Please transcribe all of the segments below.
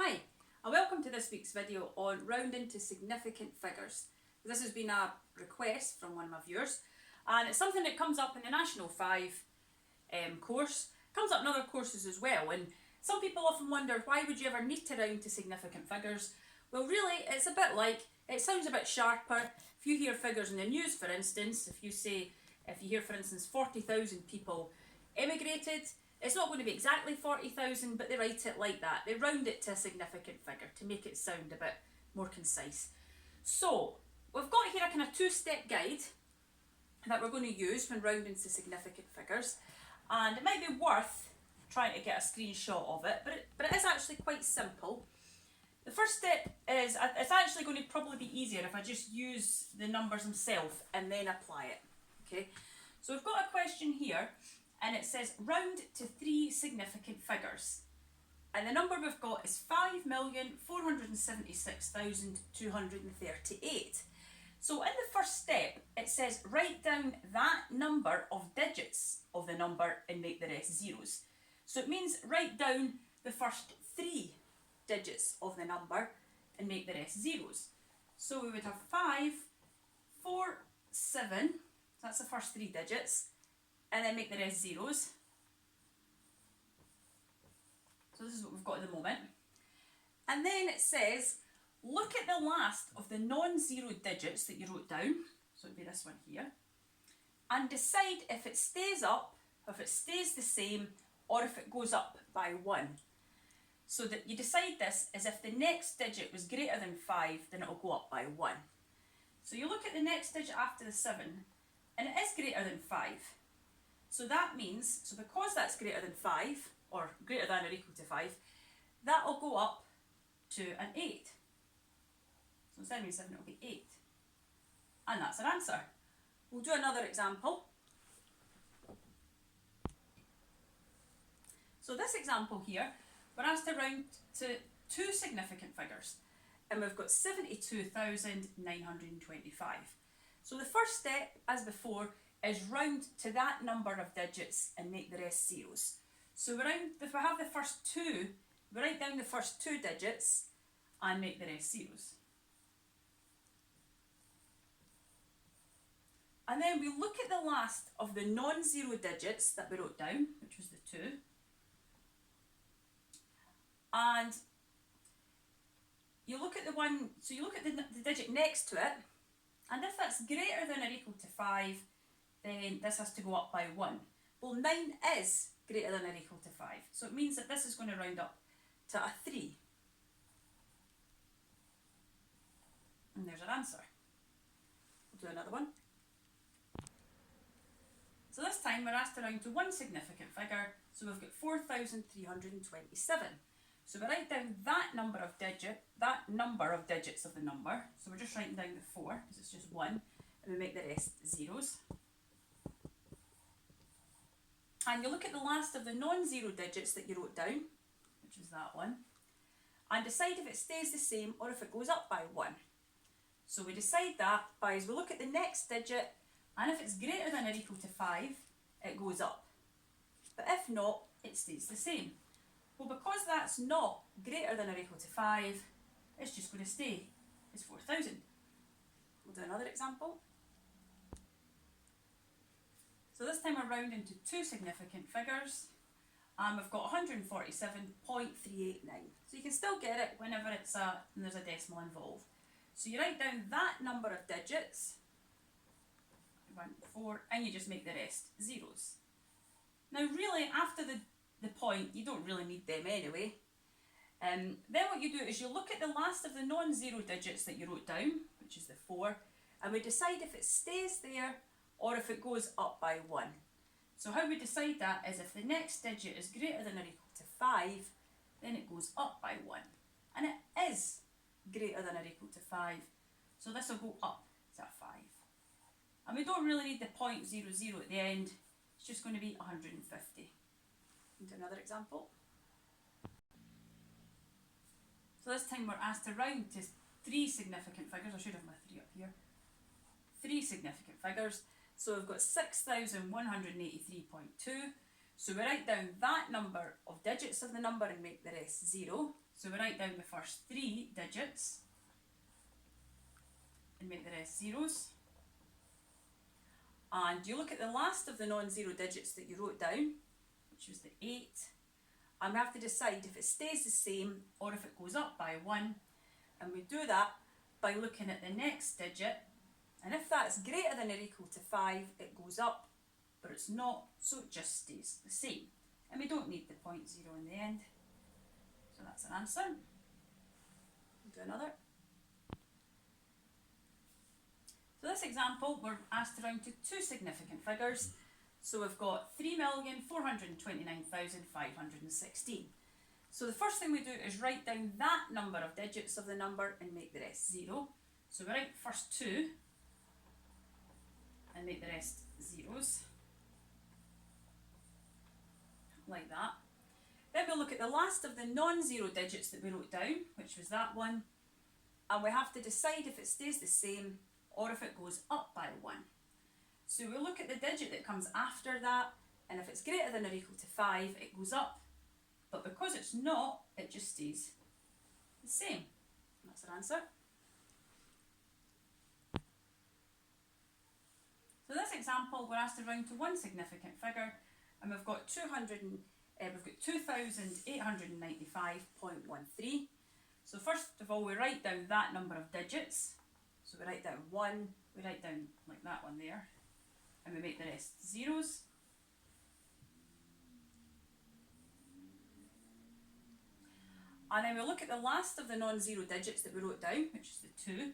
Hi, and welcome to this week's video on rounding to significant figures. This has been a request from one of my viewers, and it's something that comes up in the National 5 course. It comes up in other courses as well, and some people often wonder, why would you ever need to round to significant figures? Well, really, it's a bit like, it sounds a bit sharper. If you hear figures in the news, for instance, if you hear, for instance, 40,000 people emigrated, it's not going to be exactly 40,000, but they write it like that. They round it to a significant figure to make it sound a bit more concise. So, we've got here a kind of two-step guide that we're going to use when rounding to significant figures. And it might be worth trying to get a screenshot of it, but it is actually quite simple. The first step is, it's actually going to probably be easier if I just use the numbers themselves and then apply it. Okay, so we've got a question here, and it says round to 3 significant figures. And the number we've got is 5,476,238. So in the first step, it says write down that number of digits of the number and make the rest zeros. So it means write down the first 3 digits of the number and make the rest zeros. So we would have 5, 4, 7, so that's the first 3 digits, and then make the rest zeros. So this is what we've got at the moment. And then it says, look at the last of the non-zero digits that you wrote down, so it would be this one here, and decide if it stays up, if it stays the same, or if it goes up by 1. So that you decide this as if the next digit was greater than 5, then it will go up by 1. So you look at the next digit after the 7, and it is greater than 5. So that means, so because that's greater than 5, or greater than or equal to 5, that will go up to an 8. So instead of being 7, it will be 8. And that's our answer. We'll do another example. So this example here, we're asked to round to 2 significant figures, and we've got 72,925. So the first step, as before, is round to that number of digits and make the rest zeros. So if we have the first 2, we write down the first 2 digits and make the rest zeros. And then we look at the last of the non-zero digits that we wrote down, which was the 2. And you look at the one, so you look at the digit next to it, and if that's greater than or equal to 5, then this has to go up by 1. Well, 9 is greater than or equal to 5, so it means that this is going to round up to a 3. And there's our answer. We'll do another one. So this time we're asked to round to 1 significant figure, so we've got 4,327. So we write down that number of digits of the number. So we're just writing down the 4 because it's just 1, and we make the rest zeros. And you look at the last of the non-zero digits that you wrote down, which is that one, and decide if it stays the same or if it goes up by 1. So we decide that by, as we look at the next digit, and if it's greater than or equal to 5, it goes up. But if not, it stays the same. Well, because that's not greater than or equal to 5, it's just going to stay. It's 4,000. We'll do another example. So this time we're rounding to 2 significant figures, and we've got 147.389. So you can still get it whenever there's a decimal involved. So you write down that number of digits, 1, 4, and you just make the rest zeros. Now really, after the point, you don't really need them anyway. Then what you do is you look at the last of the non-zero digits that you wrote down, which is the 4, and we decide if it stays there or if it goes up by 1. So how we decide that is if the next digit is greater than or equal to 5, then it goes up by 1. And it is greater than or equal to 5, so this will go up to 5. And we don't really need the 0.00 at the end, it's just going to be 150. Do another example. So this time we're asked to round to 3 significant figures. I should have my 3 up here. 3 significant figures. So we've got 6,183.2. So we write down that number of digits of the number and make the rest 0. So we write down the first 3 digits and make the rest zeros. And you look at the last of the non-zero digits that you wrote down, which was the 8, and we have to decide if it stays the same or if it goes up by 1. And we do that by looking at the next digit, and if that's greater than or equal to 5, it goes up, but it's not, so it just stays the same. And we don't need the point 0 in the end. So that's an answer. We'll do another. So this example, we're asked to round to 2 significant figures. So we've got 3,429,516. So the first thing we do is write down that number of digits of the number and make the rest 0. So we write first 2 and make the rest zeros, like that. Then we'll look at the last of the non-zero digits that we wrote down, which was that one, and we have to decide if it stays the same or if it goes up by 1. So we'll look at the digit that comes after that, and if it's greater than or equal to 5, it goes up, but because it's not, it just stays the same. That's our answer. So this example, we're asked to round to 1 significant figure, and we've got 2,895.13. So first of all, we write down that number of digits. So we write down 1, we write down like that one there, and we make the rest zeros. And then we look at the last of the non-zero digits that we wrote down, which is the 2,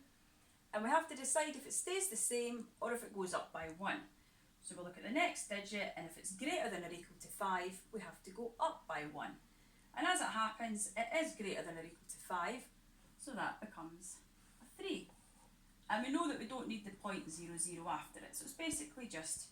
and we have to decide if it stays the same or if it goes up by 1. So we'll look at the next digit, and if it's greater than or equal to 5, we have to go up by 1. And as it happens, it is greater than or equal to 5, so that becomes a 3. And we know that we don't need the .00 after it, so it's basically just